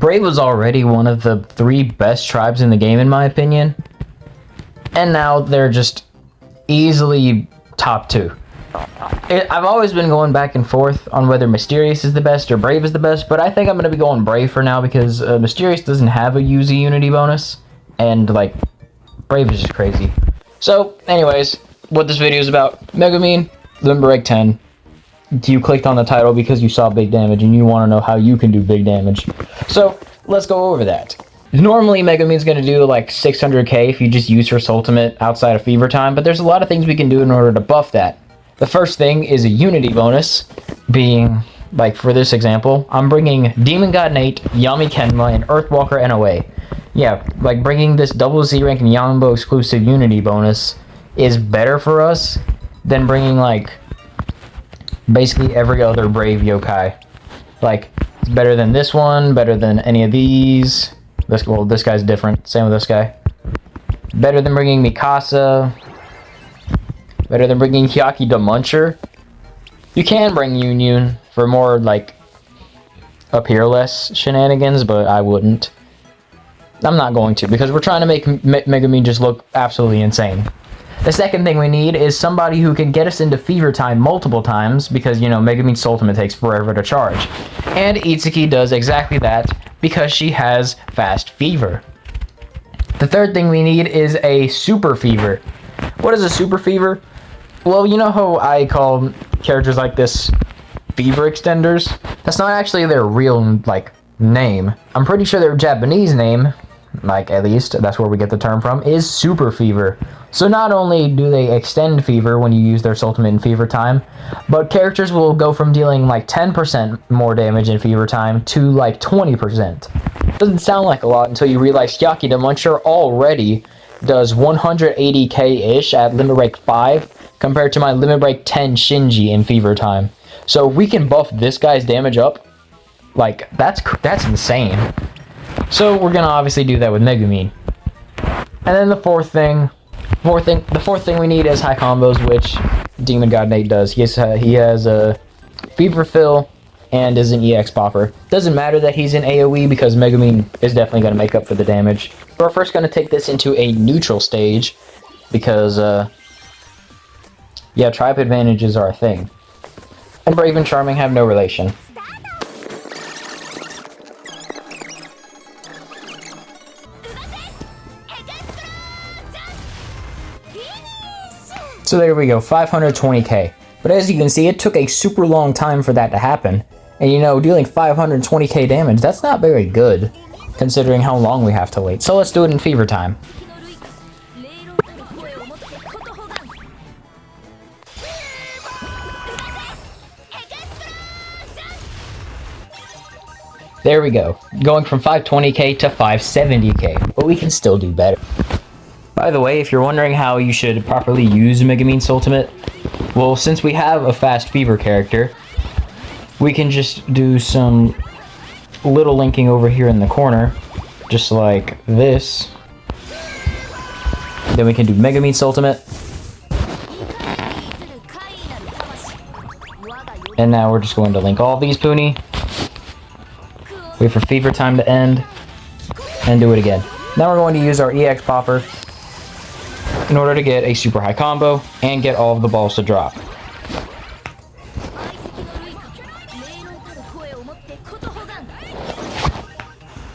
Brave was already one of the 3 best tribes in the game, in my opinion. And now they're just easily top 2. I've always been going back and forth on whether Mysterious is the best or Brave is the best, but I think I'm going to be going Brave for now because Mysterious doesn't have a Yuzi Unity bonus, and like, Brave is just crazy. So, anyways, what this video is about, Megumin, Limit Break 10. You clicked on the title because you saw big damage and you want to know how you can do big damage. So, let's go over that. Normally, Megumin's going to do like 600k if you just use her Soultimate outside of Fever Time, but there's a lot of things we can do in order to buff that. The first thing is a Unity bonus, being, like for this example, I'm bringing Demon God Nate, Yami Kenma, and Earthwalker NOA. Yeah, like bringing this double Z rank and Yambo exclusive Unity bonus is better for us than bringing like basically every other Brave yokai. Like, it's better than this one, better than any of these. This guy's different. Same with this guy. Better than bringing Mikasa. Better than bringing Hyaki the Muncher. You can bring Yun for more, like, appear-less shenanigans, but I wouldn't. I'm not going to, because we're trying to make Megumin just look absolutely insane. The second thing we need is somebody who can get us into Fever Time multiple times, because, you know, Megumin's Soultimate takes forever to charge. And Itsuki does exactly that, because she has Fast Fever. The third thing we need is a Super Fever. What is a Super Fever? Well, you know how I call characters like this Fever Extenders? That's not actually their real, like, name. I'm pretty sure their Japanese name, like, at least, that's where we get the term from, is Super Fever. So not only do they extend Fever when you use their Soultimate in Fever Time, but characters will go from dealing like 10% more damage in Fever Time to like 20%. Doesn't sound like a lot until you realize Hyaki the Muncher already does 180k-ish at Limit Break 5 compared to my Limit Break 10 Shinji in Fever Time. So if we can buff this guy's damage up, like, that's insane. So we're gonna obviously do that with Megumin. And then the fourth thing we need is high combos, which Demon God Nate does. He has a Fever Fill and is an EX popper. Doesn't matter that he's in AoE because Megumin is definitely going to make up for the damage. We're first going to take this into a neutral stage because, yeah, tribe advantages are a thing. And Brave and Charming have no relation. So there we go, 520k. But as you can see, it took a super long time for that to happen. And you know, dealing 520k damage, that's not very good, considering how long we have to wait. So let's do it in Fever Time. There we go, going from 520k to 570k, but we can still do better. By the way, if you're wondering how you should properly use Megumin's Soultimate, well, since we have a Fast Fever character, we can just do some little linking over here in the corner, just like this. Then we can do Megumin's Soultimate. And now we're just going to link all of these Puni. Wait for Fever Time to end, and do it again. Now we're going to use our EX Popper in order to get a super high combo and get all of the balls to drop.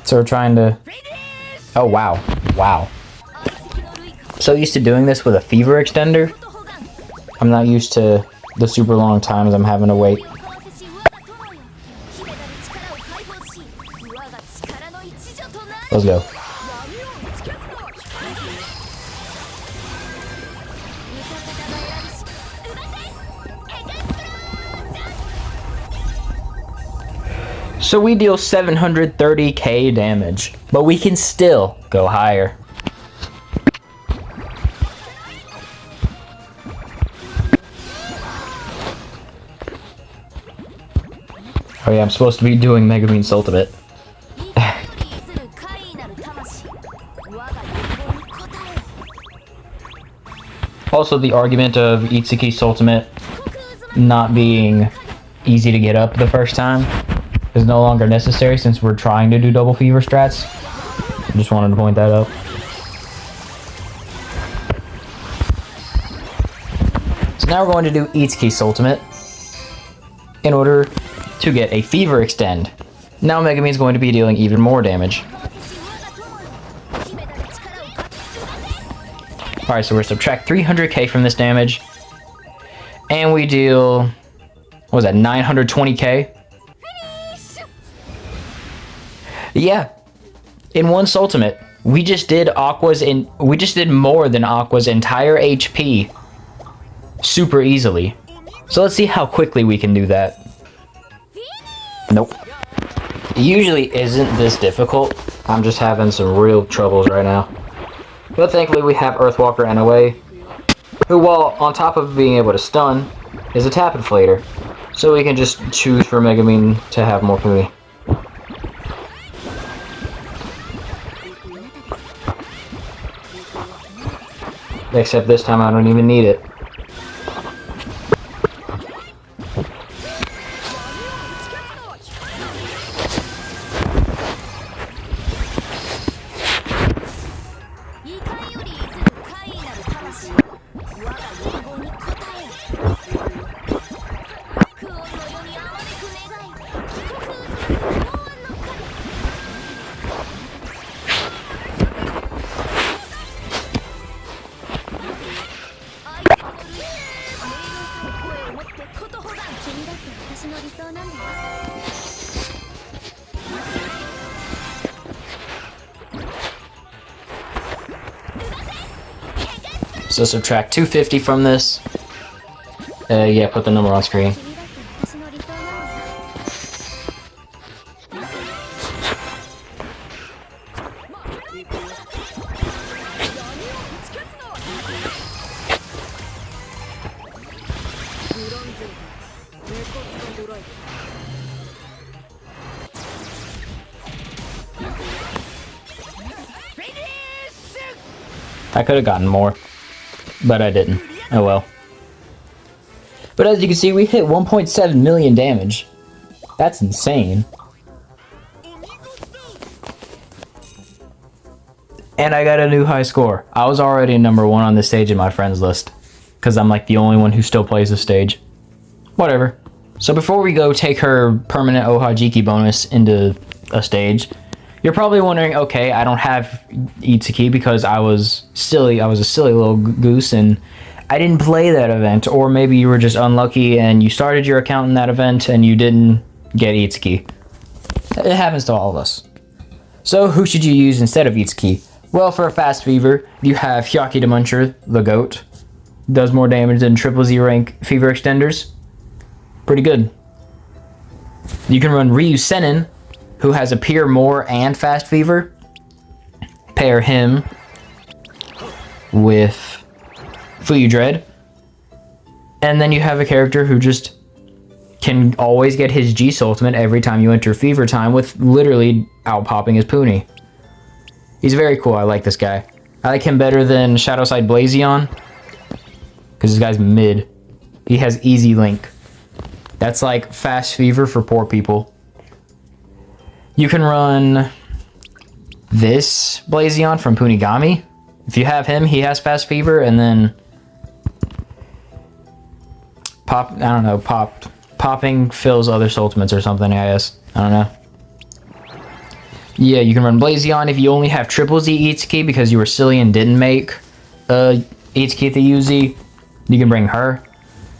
So we're trying to... Oh, wow. Wow. So used to doing this with a Fever Extender. I'm not used to the super long times I'm having to wait. Let's go. So we deal 730k damage, but we can still go higher. Oh yeah, I'm supposed to be doing Megumin's Soultimate. Also, the argument of Itsuki's Soultimate not being easy to get up the first time. is no longer necessary since we're trying to do double fever strats. I just wanted to point that out. So now we're going to do Itsuki's Soultimate in order to get a fever extend. Now Megumin is going to be dealing even more damage. Alright, so we're subtract 300k from this damage. And we deal, what was that, 920k? Yeah. In one Soultimate, we just did more than Aqua's entire HP super easily. So let's see how quickly we can do that. Nope. It usually isn't this difficult. I'm just having some real troubles right now. But thankfully we have Earthwalker NOA, who, while on top of being able to stun, is a tap inflator. So we can just choose for Megumin to have more Puni. Except this time I don't even need it. So subtract 250 from this. Yeah, put the number on screen. I could have gotten more, but I didn't. Oh well. But as you can see, we hit 1.7 million damage. That's insane. And I got a new high score. I was already number 1 on this stage in my friends list, because I'm like the only one who still plays the stage. Whatever. So before we go take her permanent Ohajiki bonus into a stage, you're probably wondering, okay, I don't have Itsuki because I was silly. I was a silly little goose and I didn't play that event. Or maybe you were just unlucky and you started your account in that event and you didn't get Itsuki. It happens to all of us. So who should you use instead of Itsuki? Well, for a fast fever, you have Hyaki the Muncher, the GOAT. Does more damage than triple Z rank fever extenders. Pretty good. You can run Ryu Senin, who has Appear More and Fast Fever. Pair him with Fuyu Dread. And then you have a character who just can always get his G Soultimate every time you enter Fever Time with literally out-popping his Puni. He's very cool. I like this guy. I like him better than Shadowside Blazion, because this guy's mid. He has Easy Link. That's like Fast Fever for poor people. You can run this Blazion from Punigami. If you have him, he has Fast Fever, and then popping fills other Soultimates or something, I guess. I don't know. Yeah, you can run Blazion if you only have Triple Z Itsuki because you were silly and didn't make Itsuki the Yuzi. You can bring her.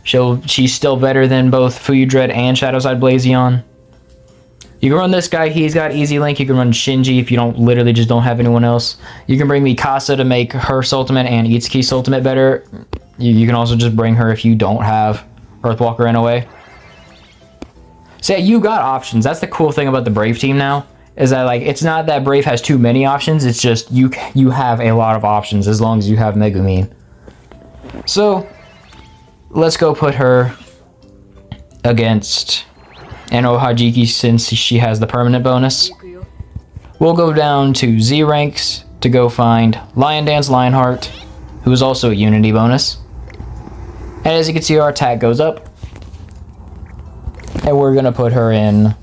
She's still better than both Fuyu Dread and Shadowside Blazion. You can run this guy, he's got Easy Link. You can run Shinji if you literally just don't have anyone else. You can bring Mikasa to make her Soultimate and Itsuki's Soultimate better. You can also just bring her if you don't have Earthwalker NOA. So yeah, you got options. That's the cool thing about the Brave team now, is that like it's not that Brave has too many options, it's just you have a lot of options as long as you have Megumin. So let's go put her against an Ohajiki since she has the permanent bonus. We'll go down to Z ranks to go find Lion Dance Lionheart, who is also a Unity bonus. And as you can see, our attack goes up. And we're gonna put her in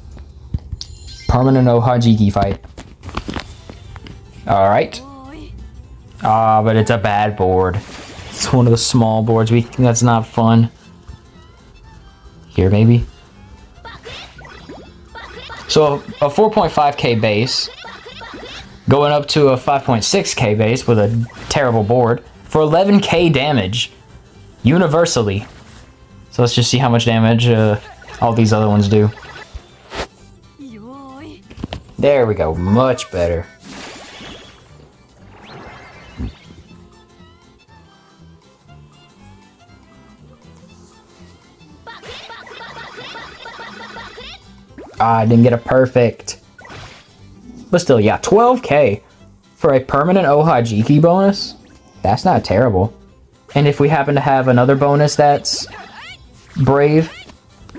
Permanent Ohajiki fight. Alright. Ah, but it's a bad board. It's one of the small boards. That's not fun. Here, maybe. So a 4.5k base going up to a 5.6k base with a terrible board for 11k damage universally. So let's just see how much damage all these other ones do. There we go, much better. Ah, I didn't get a perfect. But still, yeah, 12k for a permanent Ohajiki bonus? That's not terrible. And if we happen to have another bonus that's Brave,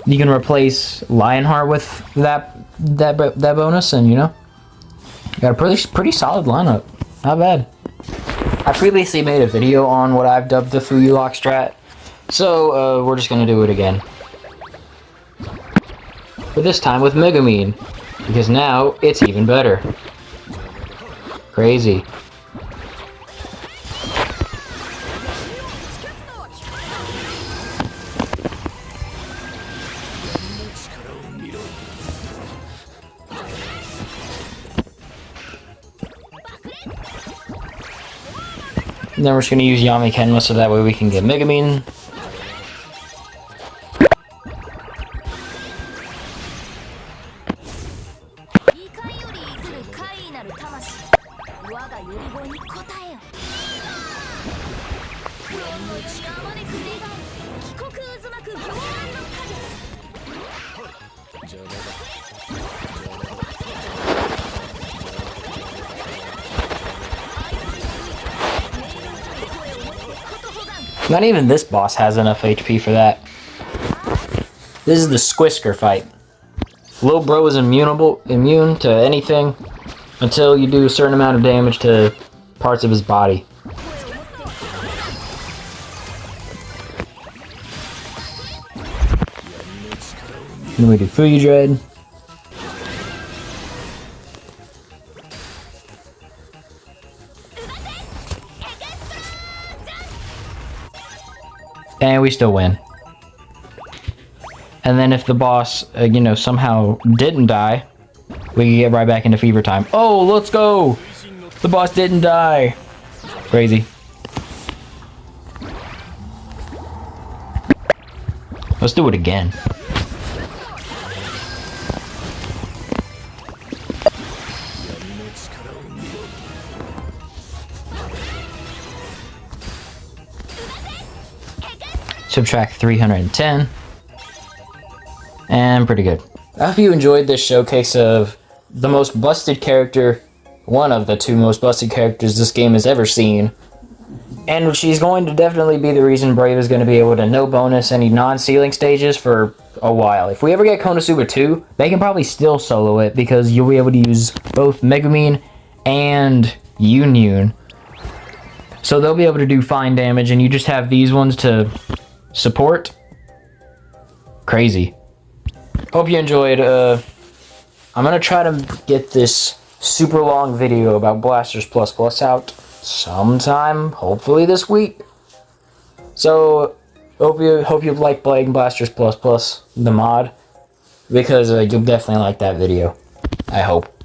you can replace Lionheart with that bonus, and you know, got a pretty solid lineup. Not bad. I previously made a video on what I've dubbed the Fuyu Lock strat, so we're just gonna do it again. But this time with Megumin, because now it's even better. Crazy. And then we're just going to use Yami Kenma so that way we can get Megumin. Not even this boss has enough HP for that. This is the Squisker fight. Lil Bro is immune to anything until you do a certain amount of damage to parts of his body. Then we do Fuyu Dread. And we still win. And then if the boss, you know, somehow didn't die, we can get right back into Fever Time. Oh, let's go! The boss didn't die. Crazy. Let's do it again. Subtract 310. And pretty good. I hope you enjoyed this showcase of the most busted character, one of the two most busted characters this game has ever seen. And she's going to definitely be the reason Brave is going to be able to no bonus any non-ceiling stages for a while. If we ever get Konosuba 2, they can probably still solo it because you'll be able to use both Megumin and Yunyun. So they'll be able to do fine damage and you just have these ones to support. Crazy. Hope you enjoyed. I'm gonna try to get this super long video about Blasters Plus Plus out sometime, hopefully this week. So hope you like playing Blasters Plus Plus, the mod, because you'll definitely like that video. I hope.